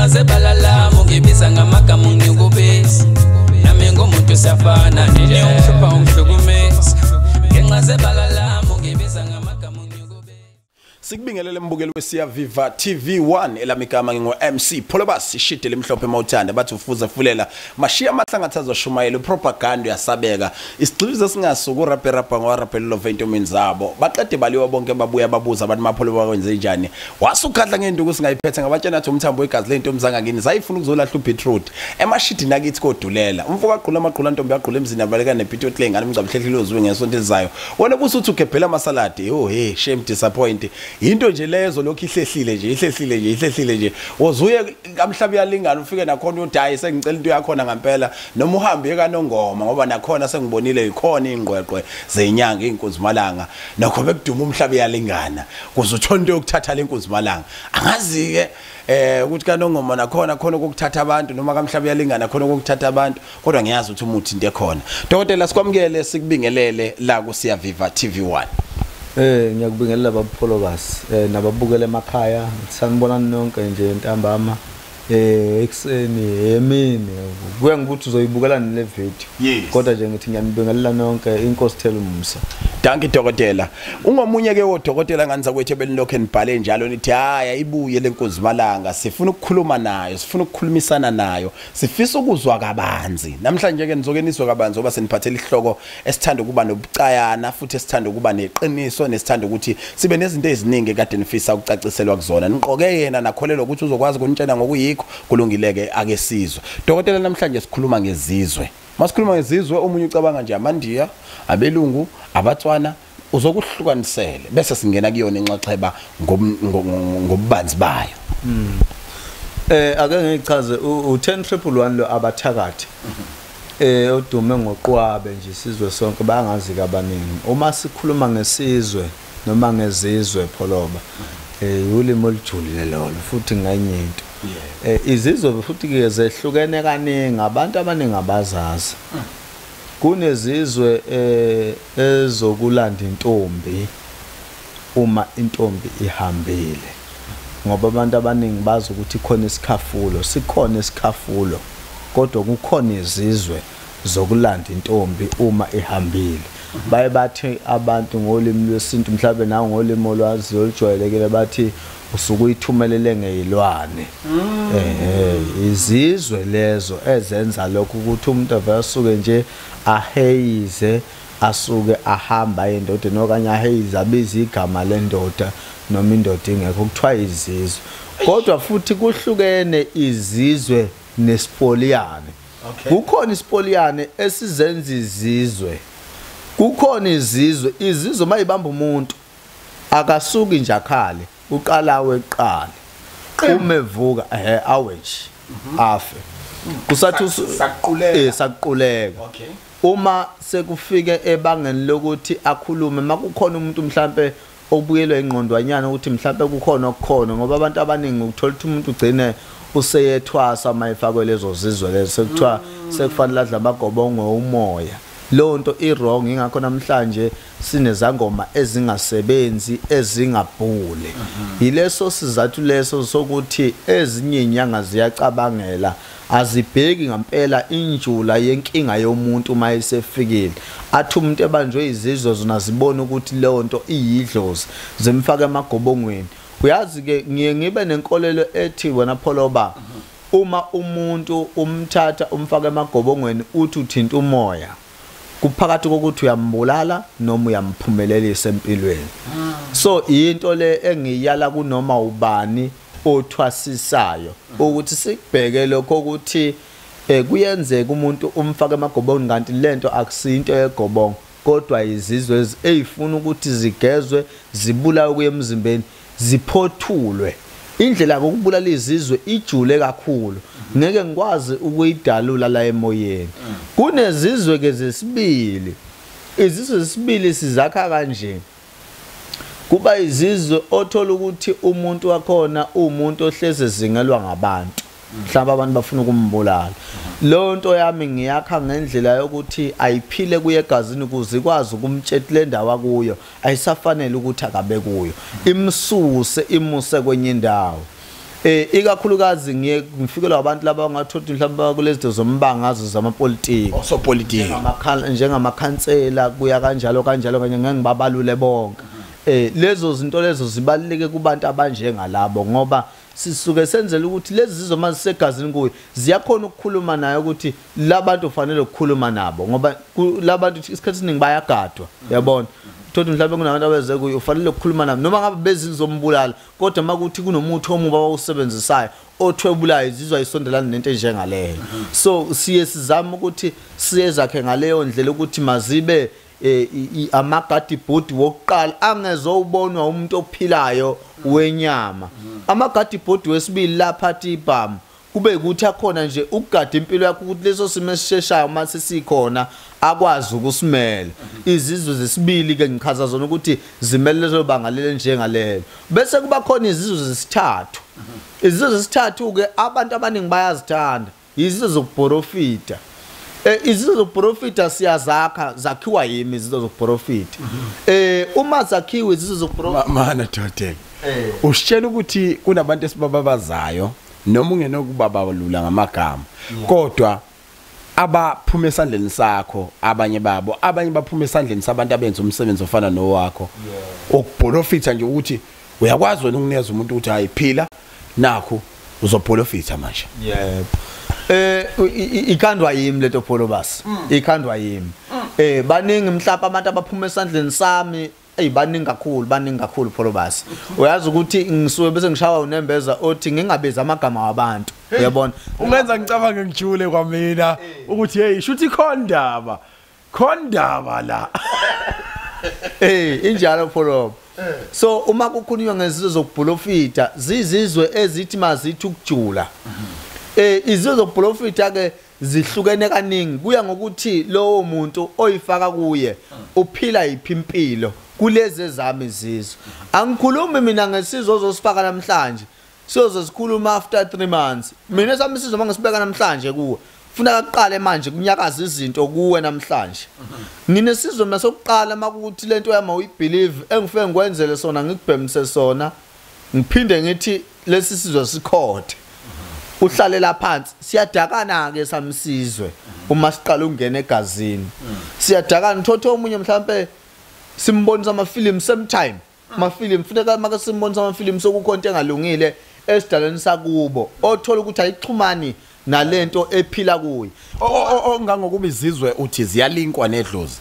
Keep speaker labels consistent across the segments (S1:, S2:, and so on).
S1: ngenxa balala mungibiza ngamagama ngiyukubisa nami ngomuntu safana nje umhlupha ungihlukumeza ngenxa balala mungibiza ngamagama ngiyukubisa.
S2: Sikubingelele mbukeli weSiya Viva TV1 elamigama ngingo MC Pholobas ishide lemhlophe emawuthanda bathi ufuza fulela mashiya amahlangatha azoshumayela upropaganda yasabeka isigcilizo singasuku rapper ngwaraphelelo ventomini zabo baqede baliwa bonke babuya babuza abantu mapholo bakwenze njani wasukhadla ngenduku singayiphethe ngabatshana athi umthambo wegazi lentombi zangangini zayifuna ukuzolahla ubeetroot emashidi nakithi kodulela umfoko aqhula amaqhula ntombi yaqhula emzini abaleka nePito Klengane umgcabhlehlela ozwe ngesonto elizayo wona busuthi ugephela amasaladi oh hey shame disappoint into nje lezo lokho ihlehlile nje wozuye kamhlabi yalingana ufike nakhona udayi sengicela into yakhona ngempela noma uhambe ekanongoma ngoba nakhona sengibonile ikhona ingqweqwe zenyanga inkunzimalanga nakho bekuduma umhlabi yalingana kuze uthona into yokuthatha lenkunzimalanga angazi ke ukuthi kanongoma nakhona khona ukuthatha abantu noma kamhlabi yalingana khona ukuthatha abantu kodwa ngiyazi ukuthi umuthi into ekhona dokotela sikwamukele sikubingelele la ku Siya Viva TV1.
S3: Ngiyakubingelela babapholobas nababukela emakhaya sanibona nonke nje ntambama ekseni emini kuya ngokuthi uzoyibukela nile video kodwa nje ngithi ngiyanibingelela nonke inkosi thela umsa.
S2: Danke dokotela ungomunye ke wodokotela nganza kwethu belilokho enibhale njalo nithi haya ibuye lenkunzimalanga sifuna ukukhuluma nayo sifuna ukukhulumisana nayo sifisa ukuzwa kabanzi namhlanje ke nizoke nizwe kabanzi ngoba seniphathela ihloko esithanda ukuba nobucayana futhi esithanda ukuba neqiniso nesithanda ukuthi sibe nezinto eziningi kade nifisa ukucaciselwa kuzona niqoke yena nakholelwa ukuthi uzokwazi ukunitshela ngokuyikho kulungileke ake sizwe dokotela namhlanje sikhuluma ngezizwe masikhuluma ngezizwe umunye ucabanga nje amandiya abelungu abatswana uzokuhlukanisele bese singena kuyona inxaxheba ngobubanzi bayo.
S3: Ake ngichaze u10111 lo abathakathi odume ngoqwabe nje isizwe sonke bayangazi kabaningi uma sikhuluma ngesizwe noma ngezizwe pholoba ulimo olujulile lolo futhi nganye into izizwe futhi ke zehlukene kaningi abantu abaningi abazazi kunezizwe ezokulanda intombi uma intombi ihambile ngoba abantu abaningi bazi ukuthi khona isikhafulo sikhona isikhafulo kodwa kukhona izizwe zokulanda intombi uma ihambile baye bathi abantu ngolimi lwesintu mhlawumbe nawo ngolimi olwazi olujwayelekile bathi usukuyithumelele ngeyilwane izizwe lezo ezenza lokho ukuthi umuntu avasuke nje aheyize asuke ahamba indoda nokanye aheyize abiza igama lendoda noma indoda ingekho kuthiwa izizwe kodwa futhi kuhlukene izizwe nespoliyane kukhona ispoliyane esizenza izizwe kukhona izizwe mayibamba umuntu akasuki nje akhale uqala weqala umevuka aweshi afe kusathi saquleka uma sekufike ebangeni lokuthi akhulume makukhona umuntu mhlambe obuyelwa ingqondwanyana ukuthi mhlambe kukhona okukhona ngoba abantu abaningi ukuthola ukuthi umuntu ugcine useyethwasa mayifakwe lezo zizwe lezo sekuthiwa sekufanele adla amagobongo umoya lonto iwrong ingakho namhlanje sinezangoma ezingasebenzi ezingabhule yileso sizathu leso sokuthi ezinye inyanga ziyacabangela azibheki ngempela injula yenkinga yomuntu mayisefikile athi umuntu ebanjwe izizwe zona zibona ukuthi lonto iyidlozi zemfaka emagobongweni uyazi ke ngibe nenkolelo ethi wena pholoba uma umuntu umthatha umfaka emagobongweni uthi uthinta umoya kuphakathi kokuthi uyambulala noma uyamphumelelisa empilweni so into le engiyala kunoma ubani othwasisayo ukuthi sikubheke lokho ukuthi kuyenzeka umuntu umfaka emagobongweni kanti lento akusinto yegobongo kodwa izizwe ezifuna ukuthi zigezwe zibulawe kuyemzimbeni ziphothulwe indlela kokubulala izizwe ijule kakhulu ngeke ngikwazi ukuyidalula la emoyeni kunezizwe ke zesibili izizwe zesibili sizakha kanje kuba izizwe othola ukuthi umuntu wakhona umuntu ohleze zingelwa ngabantu mhlawumbe abantu bafuna ukumbulala lonto yami ngiyakha ngendlela yokuthi ayiphile kuye egazini ukuze ikwazi ukumtshela indawo kuyo ayisafanele ukuthi akabe kuyo imsuse imuse kwenye indawo ikakhulukazi ngifikelwa abantu laba ngathothi mhlawumbe kulezi zombangazo zamapolitiki
S2: osopolitiki
S3: njengamakhansela kuya kanjalo kanye ngeke ngibabalule bonke lezo zinto lezo zibaluleke kubantu abanjengalabo ngoba sisuke senzele ukuthi lezi zizwe mazisegazini kuye ziyakhona ukukhuluma naye ukuthi labantu ufanele ukukhuluma nabo ngoba labantu isikhathi esiningi bayagadwa yabona thothi mhlawumbe kunabantu abeze kuye ufanele ukukhuluma nabo noma ngabe bezizombulala kodwa makuthi kunomuthi omuba awusebenzisayo othwebulayo izizwa isondelana nento enjengaleyo so siye sizama ukuthi siye zakhe ngaleyo ndlela ukuthi mazibe amagadi body wokuqala angezobonwa umuntu ophilayo wenyama amagadi body wesibili lapha tibam kube ukuthi akhona nje ukugada impilo yakho ukuthi leso simo esisheshayo mase sikhona akwazi ukusimela izizwe zesibili ke ngichaza zona ukuthi zimele lezo bangalele njengalelo bese kuba khona izizwe zesithathu izizwe zesithathu ke abantu abaningi bayazithanda izizwe zokuprofita izizwe zokuprofita siyazakha zakhiwa yimi izizwe zokuprofita uma zakhiwe izizwe zokuprofita
S2: mana Dr. Usitshela ukuthi kunabantu esibababazayo noma ungenokubabalula ngamagama kodwa abaphuma esandleni sakho abanye baphuma esandleni sabantu abenza umsebenzi ofana nowakho okuprofita nje ukuthi uyakwazi wena ukunikeza umuntu ukuthi hayi phila nakho uzoprofita manje
S3: yebo ikhandwa yimi leto Polobas ikhandwa yimi baningi mhlapa abantu abaphuma esandleni sami baningi kakhulu Polobas uyazi ukuthi ngisuke bese ngishawa unembeza othi ngingabeza amagama wabantu uyabona
S2: ungenza ngicabange ngijule kwamina ukuthi hey shuthi khondaba la
S3: injalo Polobo so uma kukhulunywa ngezizwe zokuprofita zizizwe ezithi mazithi ukujula izizwe zokuprofita ke zihlukene kaningi kuya ngokuthi lowo muntu oyifaka kuye uphila iphi impilo kulezi ezami izizwe angikhulumi mina ngesizwe ozosifaka namhlanje sizosikhuluma after 3 months mina sami isizwe mangisibeka namhlanje kuwe ufuna ukuqala manje kunyakaza izinto kuwe namhlanje nginesizwe mina sokuqala makuthi lento yami uyibelieve engifike ngikwenzele sona ngikubhemise sona ngiphinde ngithi lesi sizwe sikhothe uhlalela phansi siyadakana ke samsizwe uma siqala ukungena egazini siyadakana thotho omunye mhlambe simbonisa amafilm sometime amafilm funeka maka simbonisa amafilm sokukhonto engalungile esidalweni sakubo othola ukuthi ayixhumani nalento ephila kuyi
S2: ongangokuba izizwe uthi ziyalinkwa nedlozi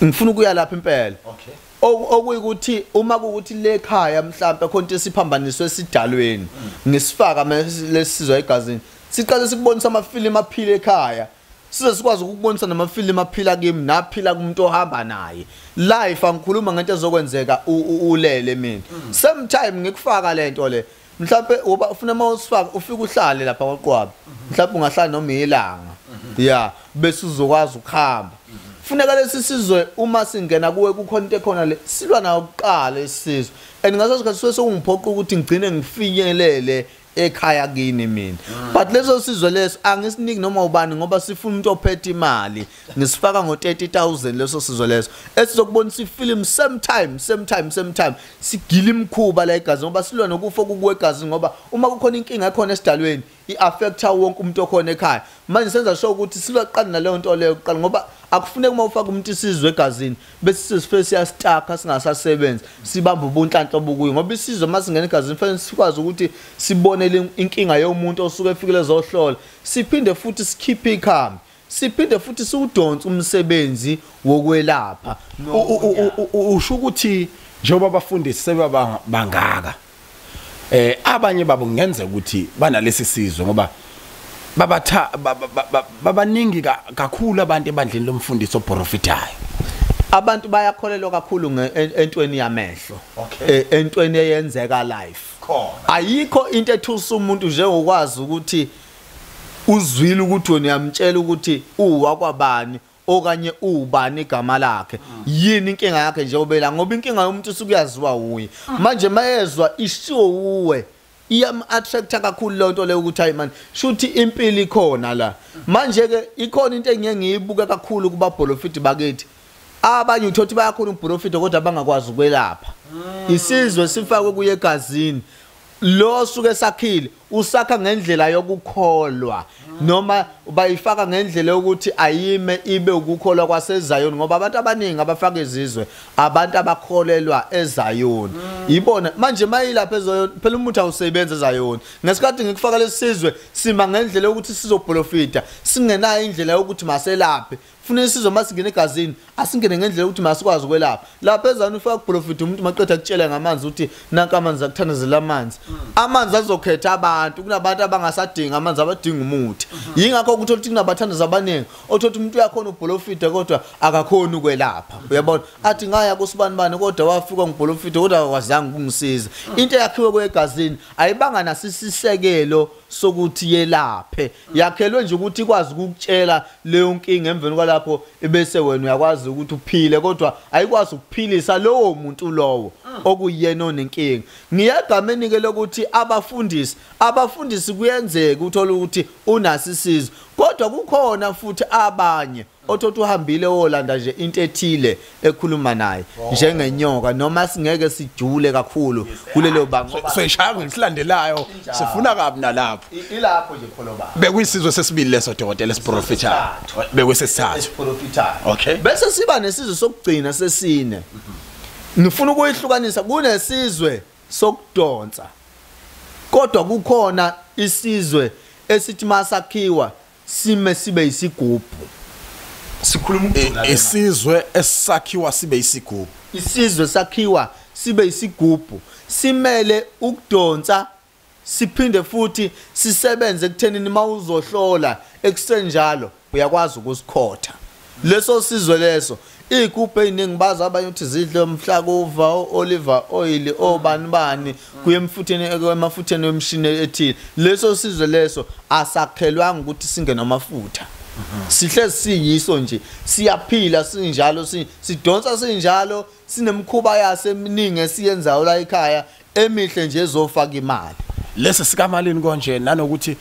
S3: ngifuna ukuya lapha impela okay okuyikuthi uma kuukuthi lekhaya mhlawumbe khonto esiphambaniswe esidalweni ngisifaka lesizwe egazini siqale sikubonisa amafilm aphila ekhaya size sikwazi ukubonisa namafilm aphila kimi naphila kumuntu ohamba naye life angikhuluma ngento ezokwenzeka ulele mina sometime ngikufaka lento le mhlawumbe uba ufuna mawusifaka ufika uhlale lapha kwaqwaba mhlawumbe ungahlala noma ilanga yeah bese uzokwazi ukuhamba funeka lesisizwe uma singena kuwe kukhonto ekhona le silwa nayo ukuqala isizwe andingasazi ukuthi sokungiphoqa ukuthi ngigcine ngifinyelele ekhaya kini mina but leso sizwe leso angisiniki noma ubani ngoba sifuna umuntu ophethe imali ngisifaka ngo30,000 leso sizwe leso esizokubonisa ifilm sometime sigila imkhuba la egazi ngoba silwa nokufa okuwe egazi ngoba uma kukhona inkinga ekhona esidalweni iaffecta wonke umuntu okhona ekhaya manje senza sho ukuthi silwa qala naleyo nto leyo uqala ngoba akufuneki uma ufaka umuntu isizwe egazini bese sifike siyastaka singasasebenzi sibamba ubunhlanhla obukuyo ngoba isizwe masingena egazini fanele sikwazi ukuthi sibone inkinga yomuntu osuke efikele zohlola siphinde futhi sikhiphe ikhambi siphinde futhi siwudonsa umsebenzi wokwelapha
S2: usho ukuthi njengoba abafundisi sebaba bangaka abanye babo ngenze ukuthi banalesi sizwe ngoba babaningi kakhulu abantu ebandleni lomfundisi oprofitayo
S3: abantu bayakholelwa kakhulu entweni yamehlo entweni eyenzeka life ayikho into ethusa umuntu njengokwazi ukuthi uzwile ukuthi wena uyamtshela ukuthi uwakwabani okanye ubani igama lakhe yini inkinga yakhe nje obela ngoba inkinga yomuntu usukuyaziwa uye manje mayezwa ishiwo uwe iyam attracta kakhulu lonto leyo ukuthi hayi man shuthi impilo ikhona la manje ke ikhona into engeke ngiyibuke kakhulu kuba profit bakithi abanye uthothi bayakhona uprofit kodwa bangakwazi ukwelapha isizwe sifakwe kuye egazini lo suke sakhile usakha ngendlela yokukholwa noma bayifaka ngendlela yokuthi ayime ibe ukukholwa kwaseZayoni ngoba abantu abaningi abafaka izizwe abantu abakholelwa eZayoni yibona manje mayilapha eZayoni phela umuntu awusebenza eZayoni ngesikhathi ngikufaka lesizwe sima ngendlela yokuthi sizoprofita singenayo indlela yokuthi maselaphe funa isizwe masingene egazini asingene ngendlela yokuthi masikwazi ukwelapha lapha eZayoni ufaka ukuprofita umuntu maqedha kutshela ngamanzi uthi nanka amanzi akuthandazela amanzi azokhetha abantu kunabantu abangasadinga amanzi abadinga umuthi yingakho ukuthi uthi kunabathandaza abaningi othothi umuntu uyakhona uprofita kodwa akakhona ukwelapha uyabona athi ngaya kusibani kodwa wafika ngiprofita kodwa akwazange kungisiza into yakhiwe kwegazini ayibanga nasisisekelo sokuthi yelaphe yakhelwe nje ukuthi ikwazi ukukutshela leyo nkinga emveni kwalapho ebese wena uyakwazi ukuthi uphile kodwa ayikwazi ukuphilisa lowo muntu lowo okuyena onenkinga ngiyagameni ke lokuthi abafundisi kuyenzeka uthola ukuthi unasisizo kodwa kukhona futhi abanye othothi uhambile wolanda nje into ethile ekhuluma naye njengenyoka noma singeke sijule kakhulu kulelo banga
S2: so ishaya ngisilandelayo sifuna kabi nalapho
S3: ilapho nje kholo baba
S2: bekuyisizwe sesibili leso dokotela esiprofitayo bekwesesithathu okay
S3: bese siba nesizwe sokugcina sesine ngifuna ukuyihlukanisa kunesizwe sokudonsa kodwa kukhona isizwe esithi masakhiwa sime sibe isigubhu sikhuluma ukudlala
S2: isizwe esakhiwa sibe isigubhu
S3: isizwe sakhiwa sibe isigubhu simele ukudonsa siphinde futhi sisebenze ekuthenini mawuzohlola ekusenjalo uyakwazi ukusikhotha leso sizwe leso igubhu eziningi baza abanye uthi zidle umhlakuva oliver oil obani kuye emafutheni wemshini ethile leso sizwe leso asakhelwanga ukuthi singene amafutha sihlezi siyiso nje siyaphila sinjalo sidonsa sinjalo sinemkhuba yaseminingi esiyenzayo la ekhaya emihle nje ezofaka imali
S2: lese sikamalini konje nanokuthi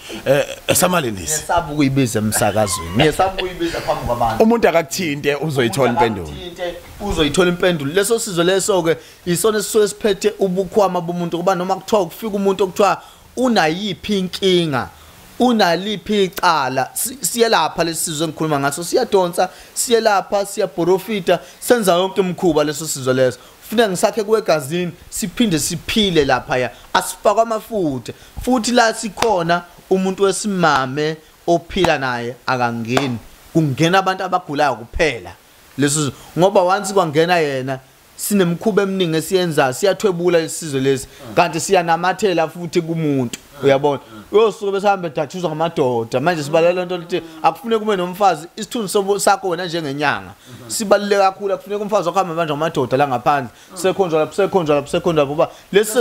S2: esamalini lesi
S3: ngesaba ukuyibiza emsakazweni ngesaba ukuyibiza phambi kwabantu
S2: umuntu akakuthinte uzoyithola impendulo
S3: uzoyithola impendulo leso sizwe leso ke isona sisuke siphethe ubukhwama bomuntu kuba noma kuthiwa kufika umuntu okuthiwa unayiphi inkinga unaliphi icala siyelapha lesizwe engikhuluma ngaso siyadonsa siyelapha siyaprofita senza yonke imikhuba leso sizwe leso ufuna ngisakhe kwegazini siphinde siphile lapha ya asifaka amafutha futhi la sikhona umuntu wesimame ophila naye akangeni kungena abantu abagulayo kuphela leso ngoba once kwangena yena sinemkhuba eminingi esiyenza siyathwebula lesizwe lesi kanti siyanamathela futhi kumuntu uyabona uyosuke besihamba edathuzwa ngamadoda manje sibalela into lithi akufuneka kube nomfazi isithunzi sakho wena njengenyanga sibalule kakhulu akufuneka umfazi okuhamba manje ngamadoda la ngaphandle sekhonjwa lapha lesi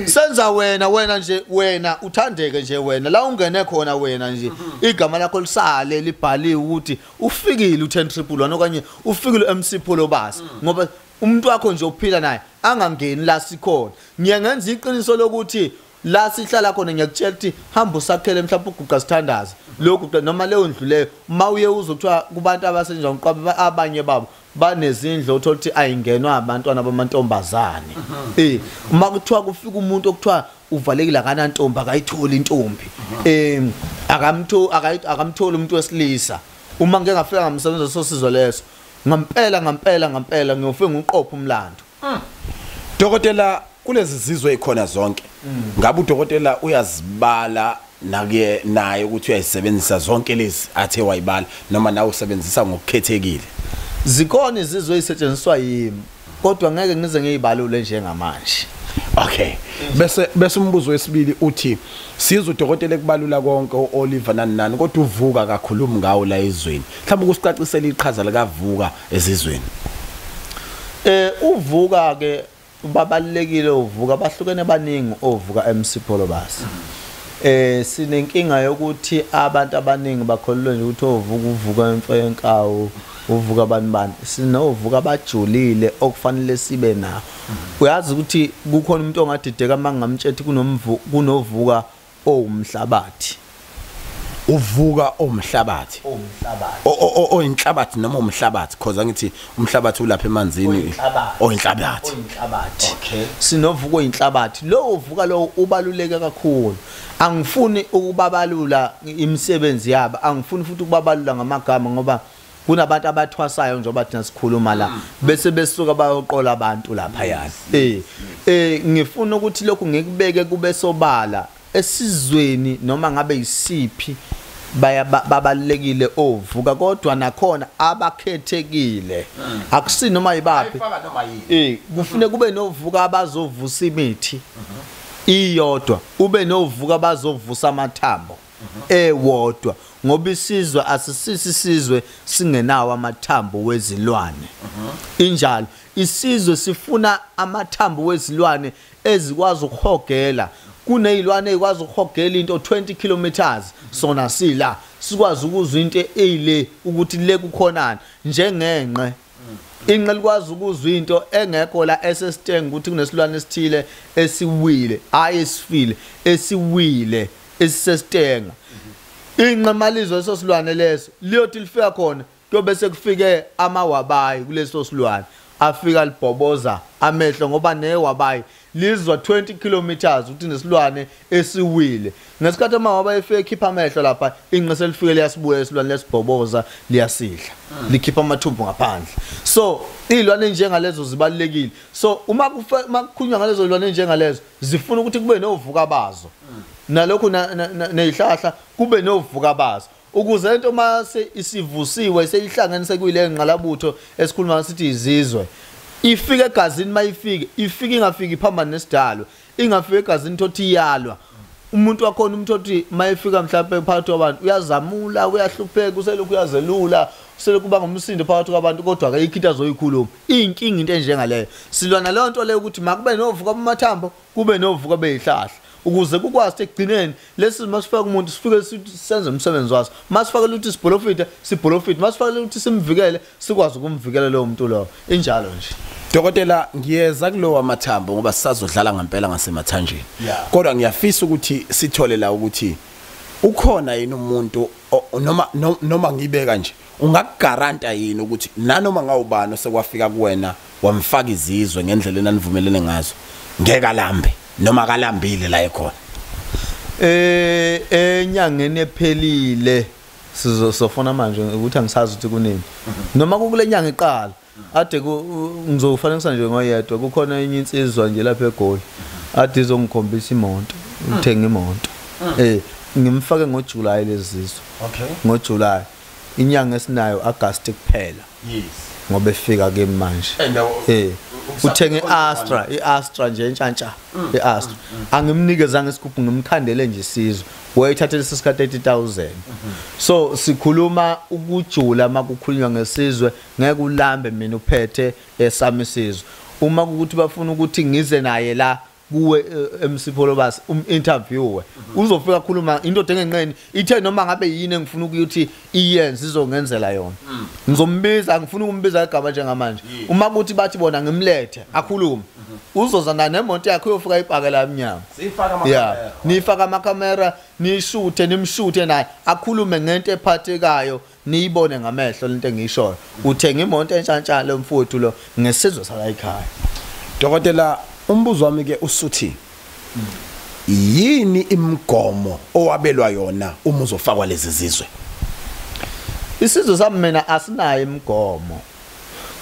S3: senza wena nje wena uthandeke nje wena la ungene khona wena nje igama lakho lisale libhaliwe ukuthi ufikile u1011 okanye ufikile uMC Polobasi ngoba umuntu wakho nje uphila naye angangeni la sikhona ngiyengenza iqiniso lokuthi la sihlala khona ngiyakutshela ukuthi hamba usakhele mhlawumbe uguqa sithandaza lokhu noma leyo ndlu leyo mawuye uzokuthiwa kubantu abasenza umqaba abanye babo banezindlu othola ukuthi ayingenwa abantwana bamantombazane uma kuthiwa kufika umuntu okuthiwa uvalekile akanantombi akayitholi intombi akamtholi umuntu wesilisa uma ngeke ngafika ngamsebenza sosizwe leso ngampela ngiyofika ngiqopha umlando
S2: dokotela kulezi zizwe ekhona zonke ngabe udokotela uyazibala naye ukuthi uyayisebenzisa zonke lezi athe wayibala noma nawe usebenzisa ngokukhethekile
S3: zikhona izizwe ezisetshenziswa yimi kodwa ngeke ngize ngiyibalule njengamanje
S2: okay bese umbuzo wesibili uthi siza udokotela ekubalula konke uOliver nani kodwa uvuka kakhuluma ngawo la ezweni mhlawumbe ukusicacisela iqhaza likavuka ezizweni
S3: uvuka ke babalekile uvuka bahlukene baningi ovuka MC Polobasi sinenkinga yokuthi abantu abaningi bakholelwe nje ukuthi uvuka emfenkawo uvuka abanibani sinovuka abajulile okufanele sibe nawo uyazi ukuthi kukhona umuntu ongadideka mangamtshela kunovuka owumhlabathi
S2: uvuka omhlabathi oyinhlabathi noma umhlabathi because angithi umhlabathi ulapha emanzini oyinhlabathi
S3: okay sinovuka oyinhlabathi lo uvuka lo ubaluleke kakhulu angifuni ukubabalula imisebenzi yabo angifuni futhi ukubabalula ngamagama ngoba kunabantu abathwasayo njengoba thina sikhuluma la bese besuka bayoqola abantu lapha yani ngifuna ukuthi lokhu ngikubeke kube sobala esizweni noma ngabe yisiphi babalekile ovuka kodwa nakhona abakhethekile akusini noma yibaphi kufanele kube novuka abazovusa imithi iyodwa ube novuka abazovusa amathambo ewodwa ngoba isizwe asisisizwe singenawo amathambo wezilwane injalo isizwe sifuna amathambo wezilwane ezikwazi ukuhogela kunezilwane ezikwazi ukuhogela into 20 kilometers sona sila sikwazi ukuzwa into eyile ukuthi le kukhonana njengenqe inqe likwazi ukuzwa into engekho la esesteng ukuthi kunesilwane esithile esiwile ayesifile esiwile esisestenga inqamalizo lesosilwane leso liyothi lifika khona kuyobe sekufike amawabayi kuleso silwane afika libhoboza amehlo ngoba newabayi lizwa 20 kilometers ukuthi nesilwane esiwile ngesikhathi amawabayi efike ekhipha amehlo lapha inqe selifike liyasibuya isilwane lesibhoboza liyasidla likhipha amathumbu ngaphandle so izilwane njengalezo zibalekile so uma kukhulunywa ngalezo zilwane njengalezo zifuna ukuthi kube novuka bazo nalokho nezihlahla kube novuka bazo ukuze into mase isivusiwe seyihlanganise kuyile ngqalabutho esikhuluma sithi izizwe ifike egazini mayifike ifike ingafiki phambana nesidalo ingafike egazini thothi iyalwa umuntu wakhona umuntu othi mayifika mhlawumbe phakathi kwabantu uyazamula uyahlupheka uselokhu uyazelula uselokhu kuba ngumsindo phakathi kwabantu kodwa ke ikhitha zoyikhuluma inkingi into enjengaleyo silwana leyo nto leyo ukuthi makube novuka amathambo kube novuka beyihlahla ukuze kukwazi ekugcineni lesi masifaka umuntu sifike senze umsebenzi waso masifaka ukuthi sibolofite masifaka ukuthi simvikele sikwazi ukumvikela lo muntu lo injalo nje
S2: Dokotela ngiyeza kulowa amathambo ngoba sisazodlala ngempela ngasemathanjeni kodwa ngiyafisa ukuthi sithole la ukuthi ukhona yini umuntu noma ngibeka nje ungakugaranta yini ukuthi nanoma ngawubani sekwafika kuwena wamfaka izizwe ngendlela enanivumelene ngazo ngeke alambe noma kalambile la ekhona
S3: enyangeni ephelile sizofuna manje ukuthi angisazi ukuthi kunini noma kukule nyanga iqala ade ngizofanekisa nje ngoyedwa kukhona enye insizwa nje lapha eGoli ade izongikhombisa imoto uthenga imoto ngimfake ngoJuly lezizwe
S2: okay
S3: ngoJuly inyanga esinayo August kuphela
S2: yes
S3: ngoba efika ke manje uthenge iAstra nje entshantsa iAstra angimnikezanga isigubhu ngimkhandele nje isizwe wayithatha lesikhathi 30,000 so sikhuluma ukujula makukhulunywa ngesizwe ngeke ulambe mina uphethe esami isizwe uma ukuthi bafuna ukuthi ngize naye la kuwe MC Polobas interview uzofika khuluma into engenqeni ithe noma ngabe yini engifuna ukuthi iyenze izongenzela yona ngizombiza ngifuna ukumbiza igama njengamanje uma kuthi bathi bona ngimlethe akhuluma uzozana nemonto yakhe uyofika ipaka la emnyango
S2: sifaka amakamera
S3: nifaka amakamera nishuthe nimshuthe naye akhulume ngento ephathekayo niyibone ngamehlo lento engiyishoyo uthenga imoto entshantshalo mfowethu lo ngesizwe sala ekhaya
S2: Dokotela umbuzo wami ke usuthi yini imigomo owabelwa yona uma uzofakwa lezi zizwe
S3: isizwe sami mina asinayo imigomo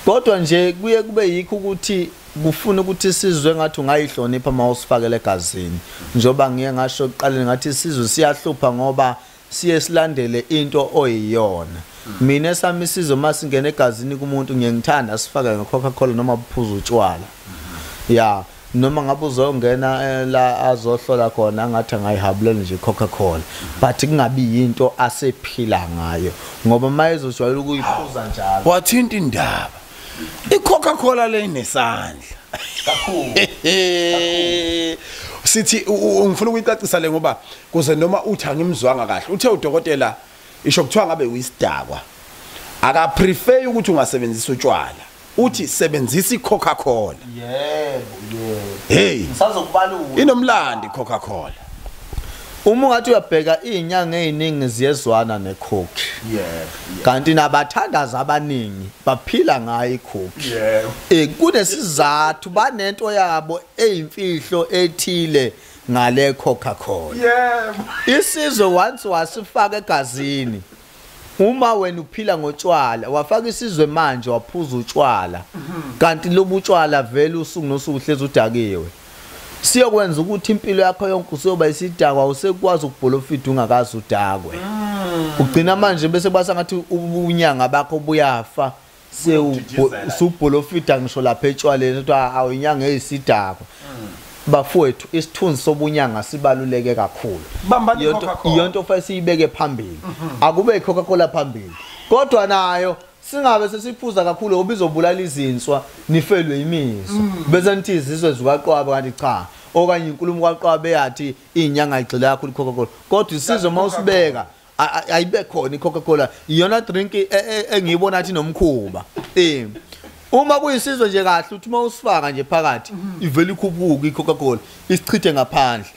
S3: kodwa nje kuye kube yikho ukuthi kufuna ukuthi isizwe ngathi ungayihlonipha mawusifakele egazini njoba ngiye ngasho uqale ngathi isizwe siyahlupha ngoba siye silandele into oyiyona mina esami isizwe masingena egazini kumuntu ngiyengithanda sifake ngeCoca-Cola noma uphuza utshwala noma ngabe uzongena la azohlola khona ngathi ngayihabulela nje Coca-Cola but kungabi yinto asephila ngayo ngoba mayezojwayela ukuyiphuza njalo
S2: wathinta indaba iCoca-Cola le inesandla kakhulu sithi ngifuna ukuyicacisa le ngoba kuze noma uthi angimzwanga kahle uthe udokotela isho kuthiwa ngabe uyisidakwa aka prefer ukuthi ungasebenzisa utshwala uthi sebenzisa iCoca-Cola
S3: yebo
S2: hey
S3: ngisazokubalula
S2: inomlandi iCoca-Cola
S3: uma ungathi uyabheka izinyanga eziningi ziyezwana nekhokhi kanti nabathandaza abaningi baphila ngayo ikhokhi kunesizathu banento yabo eyimfihlo ethile ngale Coca-Cola isizwe once wasifaka egazini uma wena uphila ngotshwala wafaka isizwe manje waphuza utshwala kanti lobu utshwala vele usuku nosuku hlezi udakiwe siyokwenza ukuthi impilo yakho yonke usoba isidakwa usekwazi ukubholofida ungakazi udakwe ugcina manje bese basa ngathi ubunyanga bakho buyafa usubholofida ngisho lapha etshwaleni ukuthi awunyanga ezisidakwa bafowethu isithunzi sobunyanga sibaluleke kakhulu iyonto ofanele siyibeke phambili akube iCoca-Cola phambili kodwa nayo singabe sesiphuza kakhulu obizobulala izinswa nifelwe imizwa bese nithi izizwe zikaqwaba kanti cha okanye inkulumo kwaqwaba eyathi izinyanga igxila kakhulu iCoca-Cola kodwa isizwe mawusibeka ayibe khona iCoca-Cola iyona drink engiyibona athi nomkhuba uma kuyisizwe nje kahle uthi mawusifaka nje phakathi ivela ikhuphuka iCoca-Cola isichithe ngaphandle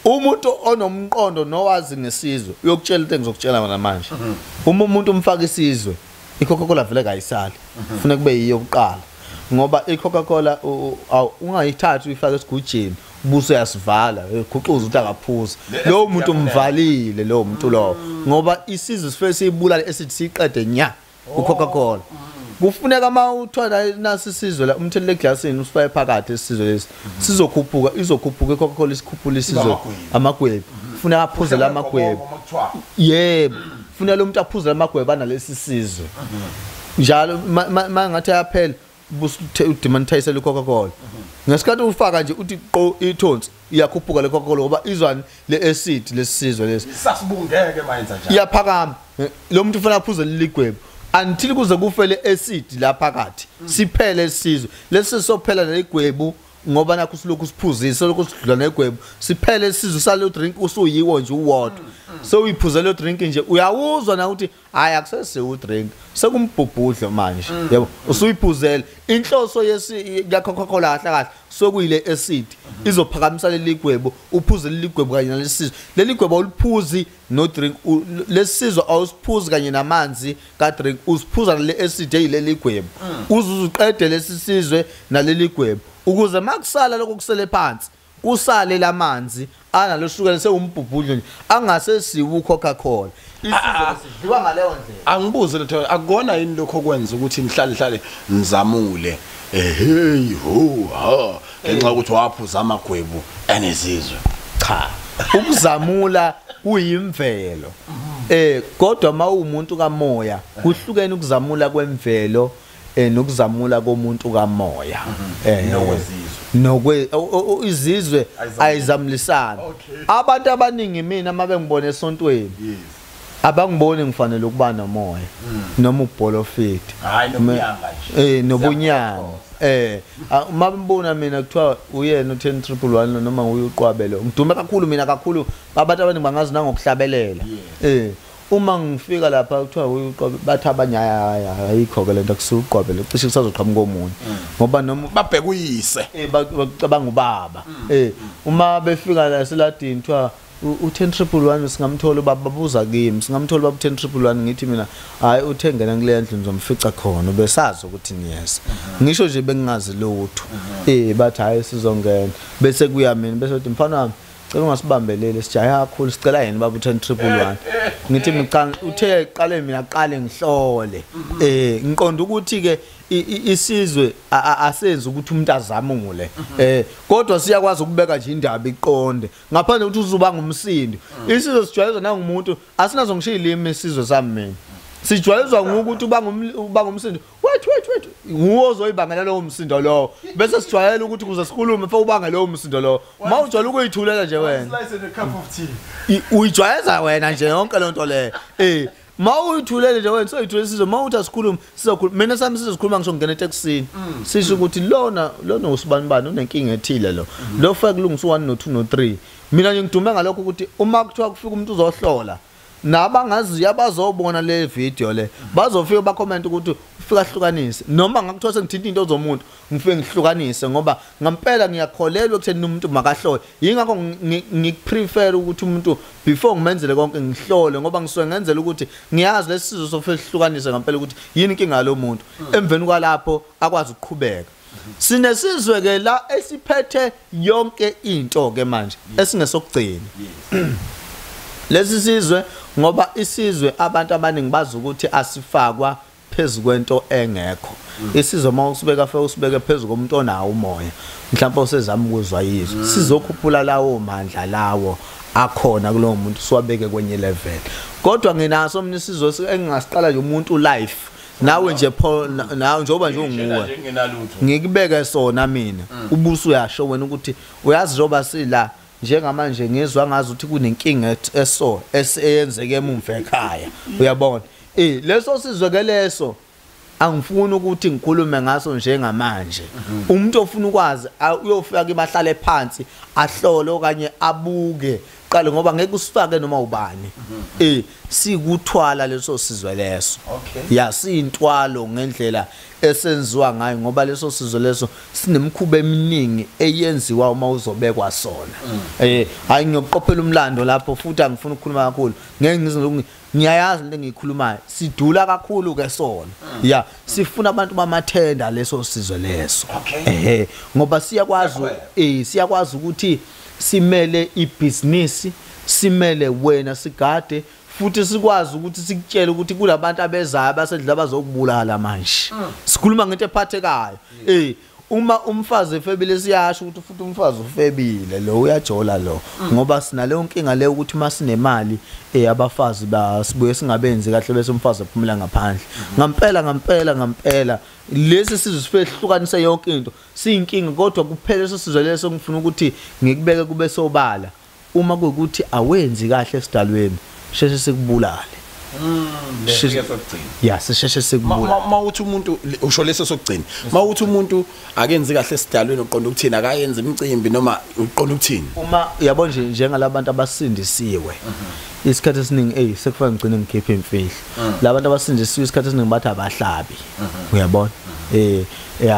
S3: umuntu onomqondo nowazi ngesizwe uyokutshela into engizokutshela namanje uma umuntu umfaka isizwe iCoca-Cola vele kayisali ufuna kube yiyo yokuqala ngoba iCoca-Cola ungayithathi uyifaka esigujini ubuso yasivala ukhuxuza ukuthi akaphuza lo muntu umvalile lo muntu lo ngoba isizwe sifike siyibulala esithi siqede nya uCoca-Cola kufuneka uma uthola nasi isizwe la umthelo eglasini usifake phakathi isizwe lesi sizokhuphuka izokhuphuka iCoca-Cola isikhuphula isizwe amagwebu ufuna aphuze la magwebu yebo ufuna lo muntu aphuze la magwebu analesi sizwe njalo mangathi ayaphela udemonetize le Coca-Cola ngesikhathi ufaka nje uthi qo ithonsi iyakhuphuka le Coca-Cola ngoba izwani le acid lesizwe lesi
S2: sasibungeke mayenza njalo
S3: iyaphakama lo muntu ufuna aphuze ligwebu until kuze kufele acid la phakathi siphele isizwe lesi sophela neligwebu ngoba nakho silokhu siphuzisa lokho sidlula negwebu siphele isizwe salo drink usuyiwo nje uwodwa so uyiphuza lo drink nje uyawuzwa na ukuthi hayi akusese u drink sekumbhubhudlo manje yebo usuyiphuzela inhloso ya Coca-Cola kahle kahle sokuyile acid izophakamisa leligwebu uphuze leligwebu kanye nalesizwe leligwebu uliphuzi no drink lesizwe awusiphuzi kanye namanzi ka drink usiphuza le acid eyileligwebu uzuqede lesizwe naleligwebu ukuze makusala lokho kusele phansi kusale lamanzi analoshukela sewumbhubhudlo nje angase siwu Coca-Cola isizwe sidliwa ngaleyo ndlela
S2: angibuze letho akukona yini lokho kwenza ukuthi nihlale nizamule hey ho ha ngenxa ukuthi waphuza amagwebu enesizwe
S3: cha ukuzamula kuyimvelo kodwa mawumuntu kamoya kuhlukene ukuzamula kwemvelo nokuzamula komuntu kamoya izizwe ayizamulisana abantu abaningi mina mabe ngibone esontweni abangiboni ngifanele ukuba nomoya noma ubholofidi
S2: hayi nobunyanga nje
S3: nobunyanga mabembona mina kuthiwa uyena u10111 noma uyuqwabelo ngidume kakhulu mina kakhulu abantu abaningi bangazi nangokuhlabelela uma ngifika lapha kuthiwa uyuqobe bathi abanyaya ayikho ke lento kusuqobele cishe kusazoqhamuka omunye ngoba noma
S2: babheka uyise
S3: bacabanga ubaba uma befika la seladini kuthiwa u10111 singamthola babuza kimi singamthola babu 10111 ngithi mina hayi uthengena kule ndlu ngizomfica khona besazi ukuthi niyeza ngisho nje bengingazi lutho bathi hayi sizongena bese kuya mina bese uthi mfana wami cela ungasibambelele sijaya kakhulu sicela yini babu 10111 ngithi micanga uthe qale mina qale ngihlole ngiqonda ukuthi ke isizwe asenze ukuthi umuntu azamule kodwa siyakwazi ukubeka nje indaba iqonde ngaphandle ukuthi uzuba ngumsindo isizwe sijwayezwa nangumuntu asinazo ngisho ilimi isizwe sami mina sijwayezwa ngokuthi uba ngumsindo wait nguwo ozoyibangela lo msindo lo bese sijwayela ukuthi kuze sikhulume fa ubanga lo msindo lo mawujwayela ukuyithulela nje wena uyijwayeza wena nje yonke le nto le mawuyithulele nje wena soyithule isizwe mawuthi asikhulume sizokhuluma mina sami sizokhuluma ngisho ngene eTexini sisho ukuthi lona usibanibani unenkinga ethile lo fake kulungisa 1 no 2 no 3 mina nje ngidume ngalokho ukuthi uma kuthiwa kufika umuntu uzohlola nabangazi abazobona le video le bazofika ba comment ukuthi ufika hlukanise noma ngakuthola sengithinta into zomuntu ngifike ngihlukanise ngoba ngampela ngiyakholelwa ekutheni umuntu makahlole yingakho ngikuprefer ukuthi umuntu before ngimenzele konke ngihlole ngoba ngisuke ngenzela ukuthi ngiyazi lesizwe sofike hlukanise ngampela ukuthi yini inkinga yalo muntu emveni kwalapho akwazi ukuqhubeka. Sinesizwe ke la esiphethe yonke into ke manje esingesokugcina. Lesi sizwe ngoba isizwe abantu abaningi bazi ukuthi asifakwa phezulu kwento engekho. Isizwe mawusibeka fe usibeke phezulu komuntu onawo umoya mhlawumbe usezama ukuzwa yizwe sizokhuphula lawo mandla lawo akhona kulowo muntu siwabeke kwenye level. Kodwa nginaso mina isizwe engingasiqala nje umuntu life nawe nje nawe njengoba nje unguwe ngikubeke sona mina ubuso uyasho wena ukuthi uyazi njoba sila njengamanje ngizwa ngazi ukuthi kunenkinga eseyenzeke emumva ekhaya uyabona leso sizwe ke leso angifuni ukuthi ngikhulume ngaso njengamanje umuntu ofuna ukwazi uyofika kibahlale phansi ahlole okanye abuke qale ngoba ngeke usifake noma ubani sikuthwala leso sizwe leso yasintwalo ngendlela esenziwa ngayo ngoba leso sizwe leso sinemikhuba eminingi eyenziwa uma uzobekwa sona hayi ngiyoqophela umlando lapho futhi angifuni ukukhuluma kakhulu ngeke ngizokuthi ngiyayazi into engiyikhulumayo sidula kakhulu ke sona sifuna abantu bamathenda leso sizwe leso ngoba siyakwazi ukuthi simele ibusiness simele wena sigade futhi sikwazi ukuthi sikutshele ukuthi kulabantu abezayo abasedla bazokubulala manje sikhuluma ngento ephathekayo uma umfazi efebile siyasho ukuthi futhi umfazi ufebile lo uyajola lo ngoba sina leyo nkinga leyo ukuthi masinemali abafazi basibuye singabenzi kahle bese umfazi ephumela ngaphandle ngampela lesi sizwe sifehlukanise yonke into siyinkinga kodwa kuphela leso sizwe leso ngifuna ukuthi ngikubeke kube sobala uma kuukuthi awenzi kahle esidalweni sheshe sikubulale sisheshe sikubulala
S2: mawuthi umuntu usho leso sokugcina mawuthi umuntu akenzi kahle esidalweni uqonda ukuthina akayenza imicimbi noma uqonda ukuthini
S3: uma yabona nje njengalabantu abasindisiwe isikhathi esiningi sekufanele ngicine ngikhiphe imfihlo labantu abasindisiwe isikhathi esiningi bathi abahlabi uyabona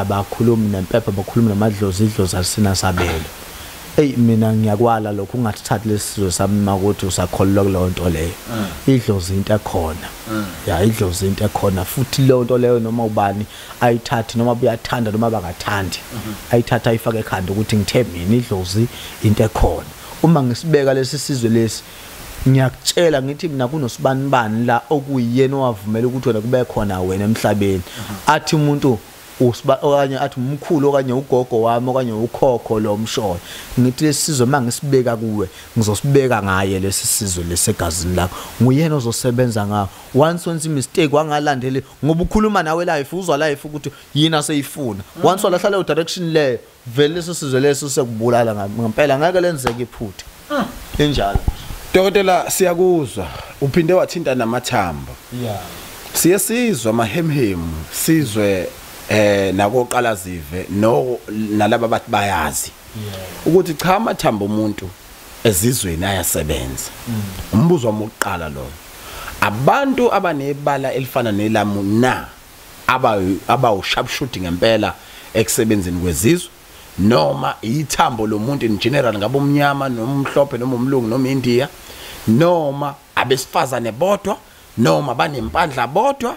S3: abakhulumi nempepha bakhuluma namadlozi idlozi asina sabelo mina ngiyakwala lokho ungathatha lesizwe sami makuthi usakholwa kuleyo nto leyo idlozi into ekhona idlozi into ekhona futhi leyo nto leyo noma ubani ayithathe noma buyathanda noma bangathandi ayithatha ayifake ekhanda ukuthi ngithe mina idlozi into ekhona uma ngisibeka lesi sizwe lesi ngiyakutshela ngithi mina kunosibani la okuyiyena owavumela ukuthi wena kube khona wena emhlabeni athi umuntu okanye athi umkhulu okanye ugogo wami okanye ukhokho lo mshoyo ngithi lesizwe mangisibeka kuwe ngizosibeka ngaye lesi sizwe lesegazini lakho nguyena ozosebenza ngawo once wenza mistake wangalandele ngoba ukhuluma nawe life uzwa life ukuthi yina seyifuna once walahlala le direction leyo vele lesi sizwe leso sekubulala ngempela ngeke lenzeke iphutha enjalo.
S2: Dokotela siyakuzwa uphinde wathinta namathambo siyesizwa amahemhemu sizwe nakoqala zive nalabo bathi bayazi ukuthi cha amathambo umuntu ezizweni ayasebenza umbuzo wami oqala lo abantu abanebala elifana nelamu na aba sharpshooting ngempela ekusebenzeni kwezizwe noma ithambo lomuntu in general ngabo umnyama noma umhlophe noma umlungu noma India noma abesifazane bodwa noma banempandla bodwa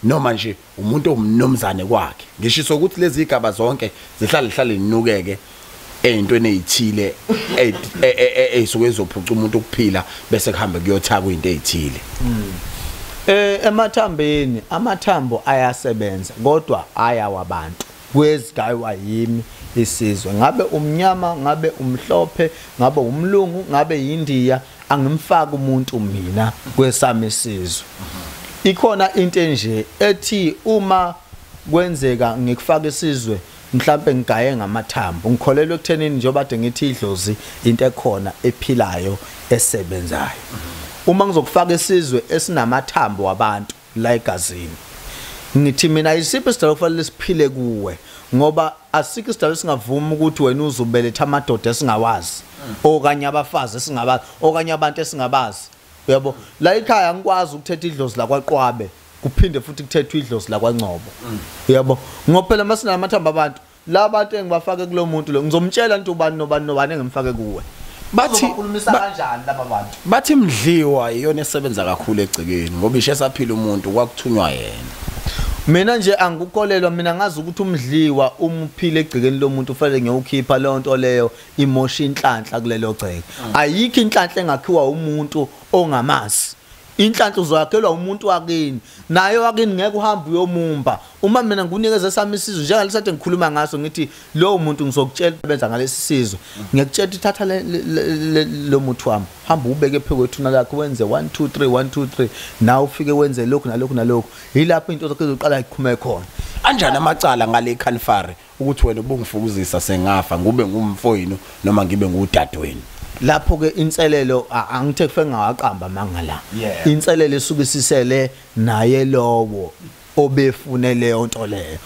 S2: noma nje umuntu omnomzane kwakhe ngisho ukuthi lezi igaba zonke zihlala ninukeke ezintweni ezithile ezisuke zophuca umuntu ukuphila bese kuhambe kuyothaka into ezithile
S3: emathambeni amathambo ayasebenza kodwa ayawabantu kwezigaywa yimi isizwe ngabe umnyama ngabe umhlophe ngabe umlungu ngabe yindiya angimfaka umuntu mina kwesami isizwe ikhona into nje ethi uma kwenzeka ngikufaka isizwe mhlambe ngigaye ngamathambo ngikholelwe ekuthenini njengoba ade ngithi idlozi into ekhona ephilayo esebenzayo uma ngizokufaka isizwe esinamathambo wabantu la egazini ngithi mina isiphi isidalo kufanele siphile kuwe ngoba asikho isidalo singavuma ukuthi wena uzubeletha amadoda esingawazi okanye abafazi esingabazi okanye abantu esingabazi uyabo la ekhaya ngikwazi ukuthetha idlozi la kwaQwabe kuphinde futhi kuthethwe idlozi la kwaNcobo uyabo ngophela masina amathamba abantu labantu engibafake kulo muntu lo ngizomtshela into ubani nobani engimfake kuwe bathi bakhulumisa kanjani laba bantu
S2: bathi Mdliwa iyona esebenza kakhulu egcikeni ngoba ishe saphila umuntu kwakuthunywa yena
S3: mina nje angikukholelwa mina ngazi ukuthi uMdliwa umphile egcikeni lomuntu ufanele ngiyukhipha le nto leyo imosha inhlanhla kulelo gceke ayikho inhlanhla engakhiwa umuntu ongamazi inhlanhla uzakhelwa umuntu wakini naye wakini ngeke uhambe uyomumba uma mina ngikunikeze sami isizwe njengalesathe ngikhuluma ngaso ngithi lo muntu ngizokutshela benza ngalesi sizwe ngiyakutshela ithatha lo muntu wami hamba ubeke phekwethuna lakho wenze 1 2 3 1 2 3 nawe ufike wenze lokhu nalokhu yilapho into zakho ezoqala ikhume khona
S2: anjani amacala ngale Calvary ukuthi wena ubungifukuzisa sengafa ngube ngumfowenu noma ngibe ngudadewenu
S3: lapho ke inselelo angithe kufe ngawaqamba mangala inselelo esukisisele naye lowo obefune leyo nto leyo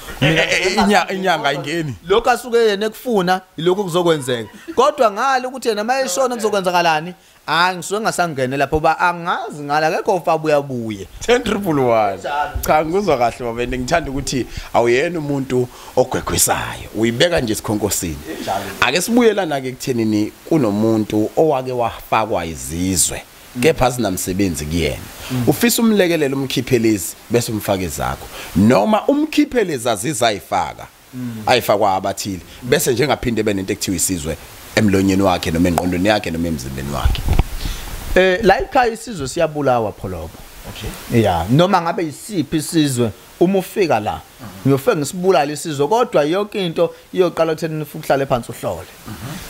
S2: inyanga ayingeni
S3: lokho asuke yena ekufuna ilokho kuzokwenzeka kodwa ngale ukuthi yena mayeshona kuzokwenzakalani ngisuke ngasangene lapho ba angazi ngala akekho ufabuya buye
S2: 1011 cha ngizwa kahle baba ngithanda ukuthi awuyena umuntu ogwegwesayo uyibeka nje esikhonkosini ake sibuyelana ke kuthenini kunomuntu owake wafakwa izizwe kepha sinamsebenzi kuyena ufisa umlekelelo umkhiphelezi bese umfake zakho noma umkhiphelezi azizayifaka ayifakwa abathile bese njengaphinde benento ekuthiwa isizwe emlonyeni wakhe noma engqondweni yakhe noma emzimbeni wakhe
S3: la ekhaya isizwe siyabulawa pholobo okay noma ngabe isiphi isizwe uma ufika la ngiyofika ngisibulala isizwe kodwa yonke into iyoqala ukutheni uhlale phansi uhlole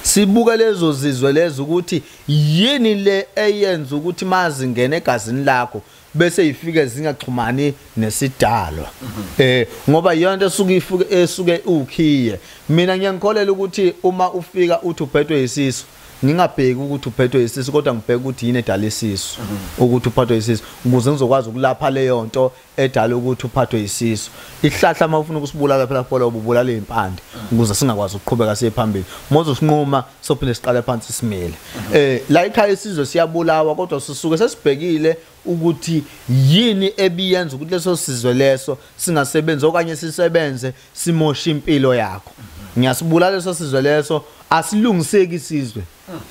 S3: sibuke lezo zizwe lezo ukuthi yini le eyenza ukuthi mazi ngene egazini lakho bese ifike zingaxhumani nesidalwa ngoba yonke esuke ukhiye mina ngiyangikholela ukuthi uma ufika uthi uphethwe isisu ngingabheki ukuthi uphethwe isisu kodwa ngibheka ukuthi yini edala isisu ukuthi uphathwe isisu ukuze ngizokwazi ukulapha leyo nto edala ukuthi uphathwe isisu ihlahla mawufuna ukusibulala phela pholo ubulala impande ukuze singakwazi ukuqhubeka siye phambili mozo sinquma sophinde siqale phansi simile la ekhaya isizwe siyabulawa kodwa sisuke sesibhekile ukuthi yini ebiyenza ukuthi leso sizwe leso singasebenzi okanye sisebenze simosha impilo yakho ngiyasibulala leso sizwe leso asilungiseki isizwe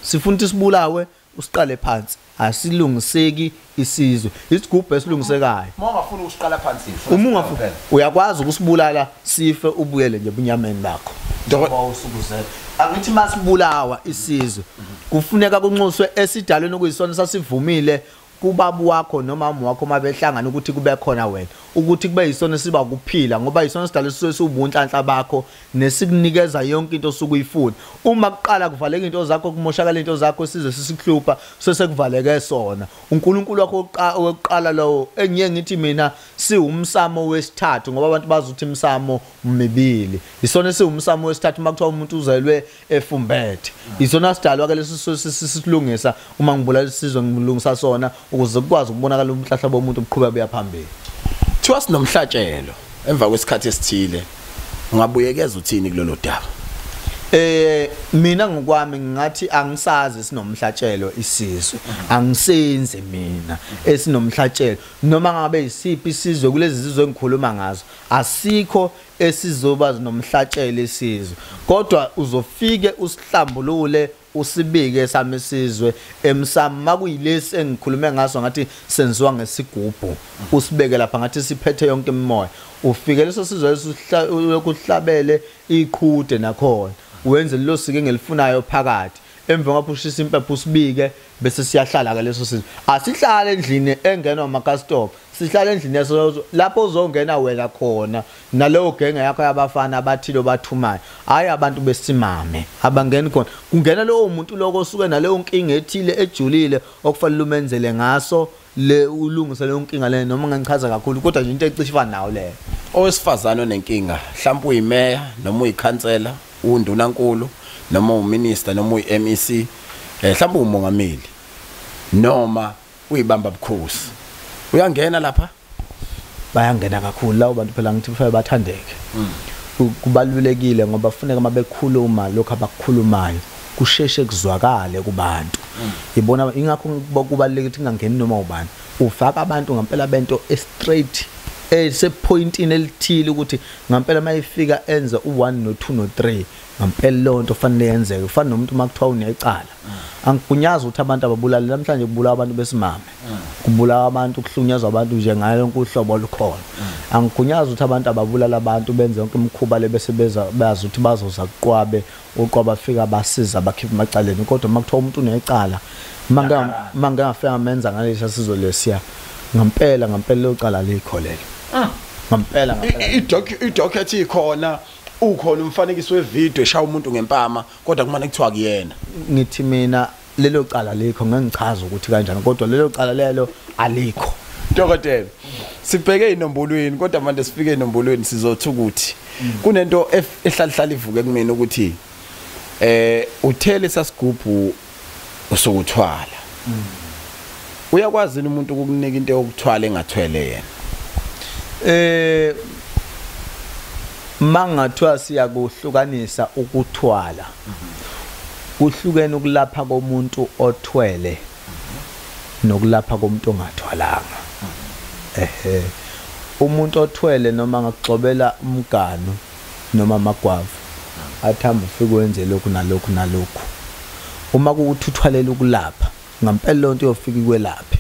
S3: sifuna ukuthi sibulawe usiqale phansi asilungiseki isizwe isigubhe esilungisekayo
S2: uma ungafuna ukusiqala phansi
S3: uma ungafuna uyakwazi ukusibulala sife ubuyele nje bunyameni bakho ngoba usukuzela angithi masibulawa isizwe kufuneka kunxuswe esidalweni okuyisona sasivumile kubabu wakho noma mama wakho mabehlangana ukuthi kube khona wena ukuthi kube yisona siba kuphila ngoba yisona sidalo sesubunhlanhla bakho nesikunikeza yonke into osukuyifuna uma kuqala kuvaleka into zakho kumoshakala into zakho sizwe sisikhlupa sesekuvaleke sona uNkulunkulu wakho oqala lo engiye ngithi mina siwumsamo wesithathu ngoba abantu bazuthi imsamo umibili isona siwumsamo wesithathu makuthiwa umuntu uzelwe efumbethe isona sidalwa ke leso sisilungisa uma ngibulala isizwe ngilungisa sona ukuze ukwazi ukubonakala umhlahla bomuntu ubuqhubeka buya phambili
S2: thiwa sinomhlatshelo emva kwesikhathi esithile ungabuyekeza uthini kulolo daba
S3: mina ngokwami ngathi angisazi sinomhlatshelo isizwe angisenze mina esinomhlatshelo noma ngabe isiphi isizwe kulezi zizwe engikhuluma ngazo asikho esizoba nomhlatshelo isizwe kodwa uzofike usihlambulule usibike sami isizwe emsamo makuyilesi engikhulume ngaso ngathi senziwa ngesigubhu usibeke lapha ngathi siphethe yonke imimoya ufike leso sizwe ukuhlabele iqhude nakhona wenze lo sike ngelifunayo phakathi emva ngapha ushisa impepho usibike bese siyahlala ke leso sizwe asihlale endlini engenwa amakastop sihlala endlini yaso lapho uzongena wena khona nalowo genge yakho yabafana abathilo bathumayo hayi abantu besimame abangeni khona kungena lowo muntu lokho osuke naleyo nkinga ethile ejulile okufanele umenzele ngaso le ulungise leyo nkinga le noma ngichaza kakhulu kodwa nje into ecishifa nawo le
S2: owesifazana onenkinga mhlawumbe uyimeya noma uyikhansela undunankulu noma uminister noma uMEC mhlawumbe umongameli noma uyibamba bukhosi uyangena lapha
S3: bayangena kakhulu lawo bantu phela ngithi kufanele bathandeke kubalulekile ngoba kufuneka mabekhuluma lokho abakukhulumayo kusheshe kuzwakale kubantu ibona ingakho kubalulekile ukuthi ingangeni noma ubani ufaka abantu ngempela bento straight point inelithile ukuthi ngempela mayifika enze u1 no2 no3 ngempela lonto fanele yenzeke ufana nomuntu makuthiwa unecala angigunyaza ukuthi abantu ababulala namhlanje kubulala abantu besimame kubulala abantu kuhlunyezwa abantu nje ngayo lonke uhlobo olukhona angigunyaza ukuthi abantu ababulala abantu benze yonke imikhuba lebese bazi ukuthi bazoza kuqwabe uqwaba fika basiza bakhipha emacaleni kodwa makuthiwa umuntu unecala manga ngafika ngamenza ngalesha sizo lesiya ngempela lo cala likholele ngempela
S2: idocket ikhona ukhona umfanekiso wevideo eshaya umuntu ngempama kodwa kumane kuthiwa kuyena
S3: ngithi mina lelo cala likho ngengichaza ukuthi kanjani kodwa lelo cala lelo alikho
S2: dokotela sibheke inombolweni kodwa manje sifike inombolweni sizothu ukuthi kunento ehlalihlala ivuke kumina ukuthi uthele sasigubhu usokuthwala uyakwazi umuntu ukukunika into yokuthwala engathwele yena
S3: mangathiwa siyakuhlukanisa ukuthwala kuhlukene ukulapha komuntu othwele nokulapha komuntu ongathwalanga umuntu othwele noma ngakugxobela umganu noma amagwavu athamba ufike wenze lokhu nalokhu uma kuuthi uthwalela ukulapha ngempela lonto yofika ikwelaphe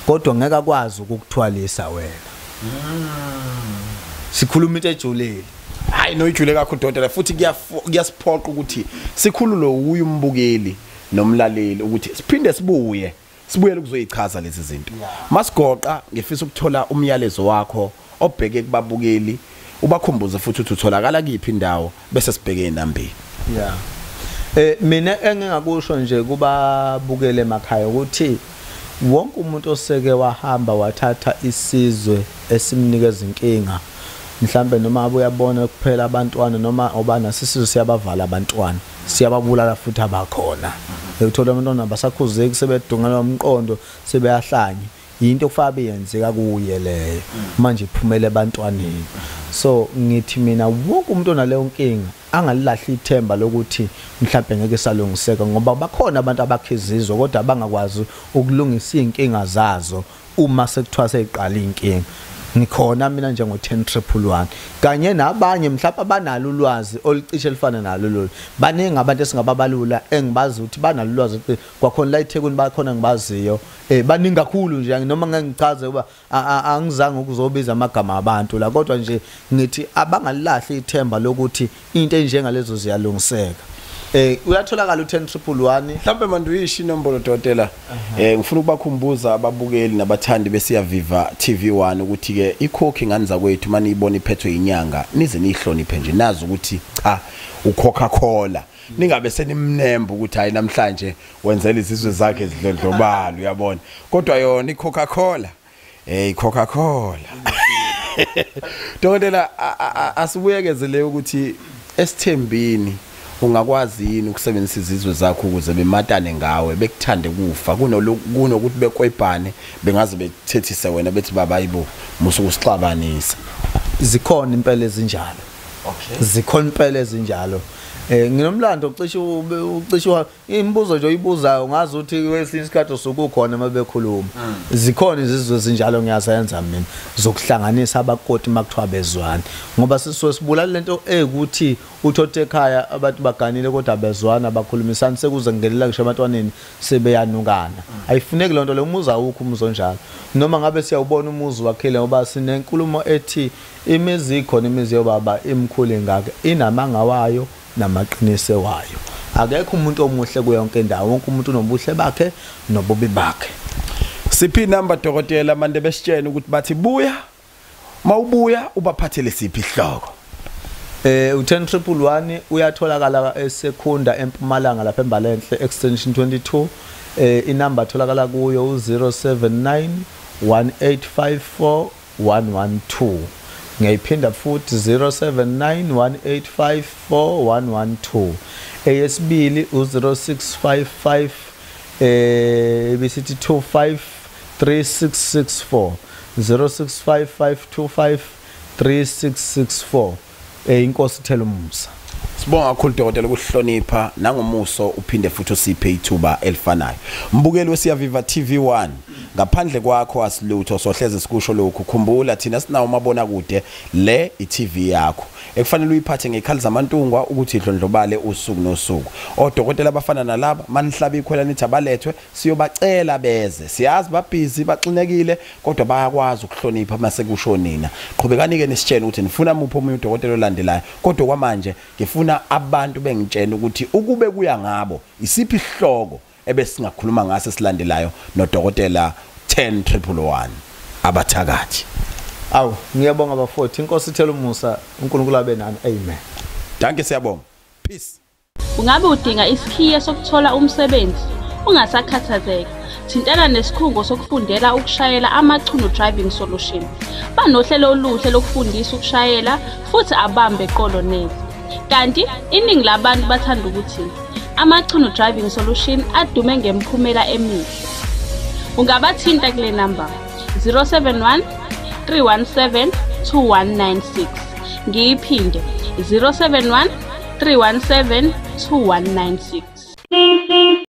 S3: kodwa ngeke akwazi ukukuthwalisa wena sikhuluma into ejulile
S2: hayi noyijule kakhulu dokotela futhi kuyasiphoqa ukuthi sikhululo uye umbukeli nomlaleli ukuthi siphinde sibuyele kuzoyichaza lezi zinto masigoqa ngifisa ukuthola umyalezo wakho obheke kubabukeli ubakhumbuze futhi ukuthi utholakala kiphi indawo bese sibheke enambeni
S3: mina engingakusho nje kubabukele emakhaya ukuthi wonke umuntu oseke wahamba wathatha isizwe esimnikeza inkinga mhlambe noma uyabona kuphela abantwana noma obana sisizwe siyabavala abantwana siyababulala futhi abakhona uthola abantwana basakhuzeki sebedungana umqondo sebeyahlanye into kufanele beyenzeka kuye leyo manje iphumele ebantwaneni so ngithi mina wonke umuntu onaleyo nkinga angalilahla ithemba lokuthi mhlawumbe ngeke salungiseka ngoba bakhona abantu abakhizizwa kodwa abangakwazi ukulungisa inkinga zazo uma sekuthiwa seyiqala inkinga ngikhona mina njengo 1011 kanye nabanye mhlawumbe abanalo ulwazi olucishe lifana nalo lolu baningi abantu esingababalula engibazi ukuthi banalo ulwazi kwakhona la eThekwini bakhona ngibaziyo baningi kakhulu nje noma ngeke ngichaze kuba angizange ukuzobiza amagama abantu la kodwa nje ngithi abangalilahla ithemba lokuthi into enjengalezo ziyalungiseka uyatholakala u1011
S2: mhlambe manje uyishi inombolo dokotela ngifuna ukubakhumbuza ababukeli nabathandi besiya Viva TV1 ukuthi ke ikhokhi nganiza kwethu manje ibona iphethwe inyanga nize nihloniphe nje nazi ukuthi cha uCoca-Cola ningabe senimnemba ukuthi hayi namhlanje wenzela izizwe zakhe ezidlondlobala uyabona kodwa yona iCoca-Cola iCoca-Cola dokotela asibuyekezele ukuthi esithembini ungakwazi yini ukusebenzisa izizwe zakho ukuze bematane ngawe bekuthande kufa kunokuthi bekwebhane bengaze bethethise wena bethi baba yibo musu kusixabanisa
S3: zikhona impela ezinjalo zikhona impela ezinjalo nginomlando ucishe imibuzo nje oyibuzayo ngazi ukuthi kwesinye isikhathi usukukhona mabekhuluma zikhona izizwe ezinjalo ngiyazenza mina zokuhlanganisa abakoti makuthiwa bezwana ngoba sisuke sibulala lento ukuthi uthothe ekhaya abantu baganile kodwa bezwana abakhulumisana sekuze ngelela ngisho abantwaneni sebeyanukana ayifuneki lonto le umuzi awukho umuzo njalo noma ngabe siyawubona umuzi wakhile ngoba sinenkulumo ethi imizi ikhona imizi yobaba imkhulu engaka inamanga wayo namaqinise wayo akekho umuntu omuhle kuyonke indawo wonke umuntu unobuhle bakhe nobubi bakhe
S2: siphi number dokotela manje besitshena ukuthi bathi buya mawubuya ubaphathele siphi ihloko
S3: u1011 uyatholakala eSekunda eMpumalanga lapha eMbalenhle extension 22 inamba tholakala kuyo u079 1854 112 ngiyiphinda futhi 0791854112 eyesibili u0655 besithi 253664 0655253664 inkosi thela umusa
S2: Sibonga kakhulu dokotela ukuhlonipha nangomuso uphinde futhi usiphe ithuba elifanayo. Mbukeli weSiyaviva TV1 ngaphandle kwakho asilutho sohleze sikusho lokhu khumbula thina sinawo mabona kude le iTV yakho ekufanele uyiphathe ngekhali zamantungwa ukuthi idlondlobale usuku nosuku. Odokotela abafana nalaba manihlaba ikhwela nithi abalethwe siyobacela beze. Siyazi babhizi baxinekile kodwa bayakwazi ukuhlonipha mase kusho nina. Qhubekani ke nisitshela ukuthi nifuna muphi omunye udokotela olandelayo kodwa kwamanje ngifuna abantu bengitshena ukuthi ukube kuya ngabo isiphi isihloko ebesingakhuluma ngase silandelayo nodokotela 10111 abathakathi.
S3: Awu ngiyabonga bafowethu inkosi ithela umusa uNkulunkulu abe nani amen.
S2: Danke siyabonga. Peace.
S4: Ungabe udinga isikhiye sokuthola umsebenzi ungasakhathazeki thintana nesikhungo sokufundela ukushayela amacuno driving solution banohlelo oluhle lokufundisa ukushayela futhi abambe eqolo nezi kanti iningi labantu bathanda ukuthi amacuno driving solution adume ngemphumela emihle ungabathinta kule number 071 317 2196 ngiyiphinde 071 317 2196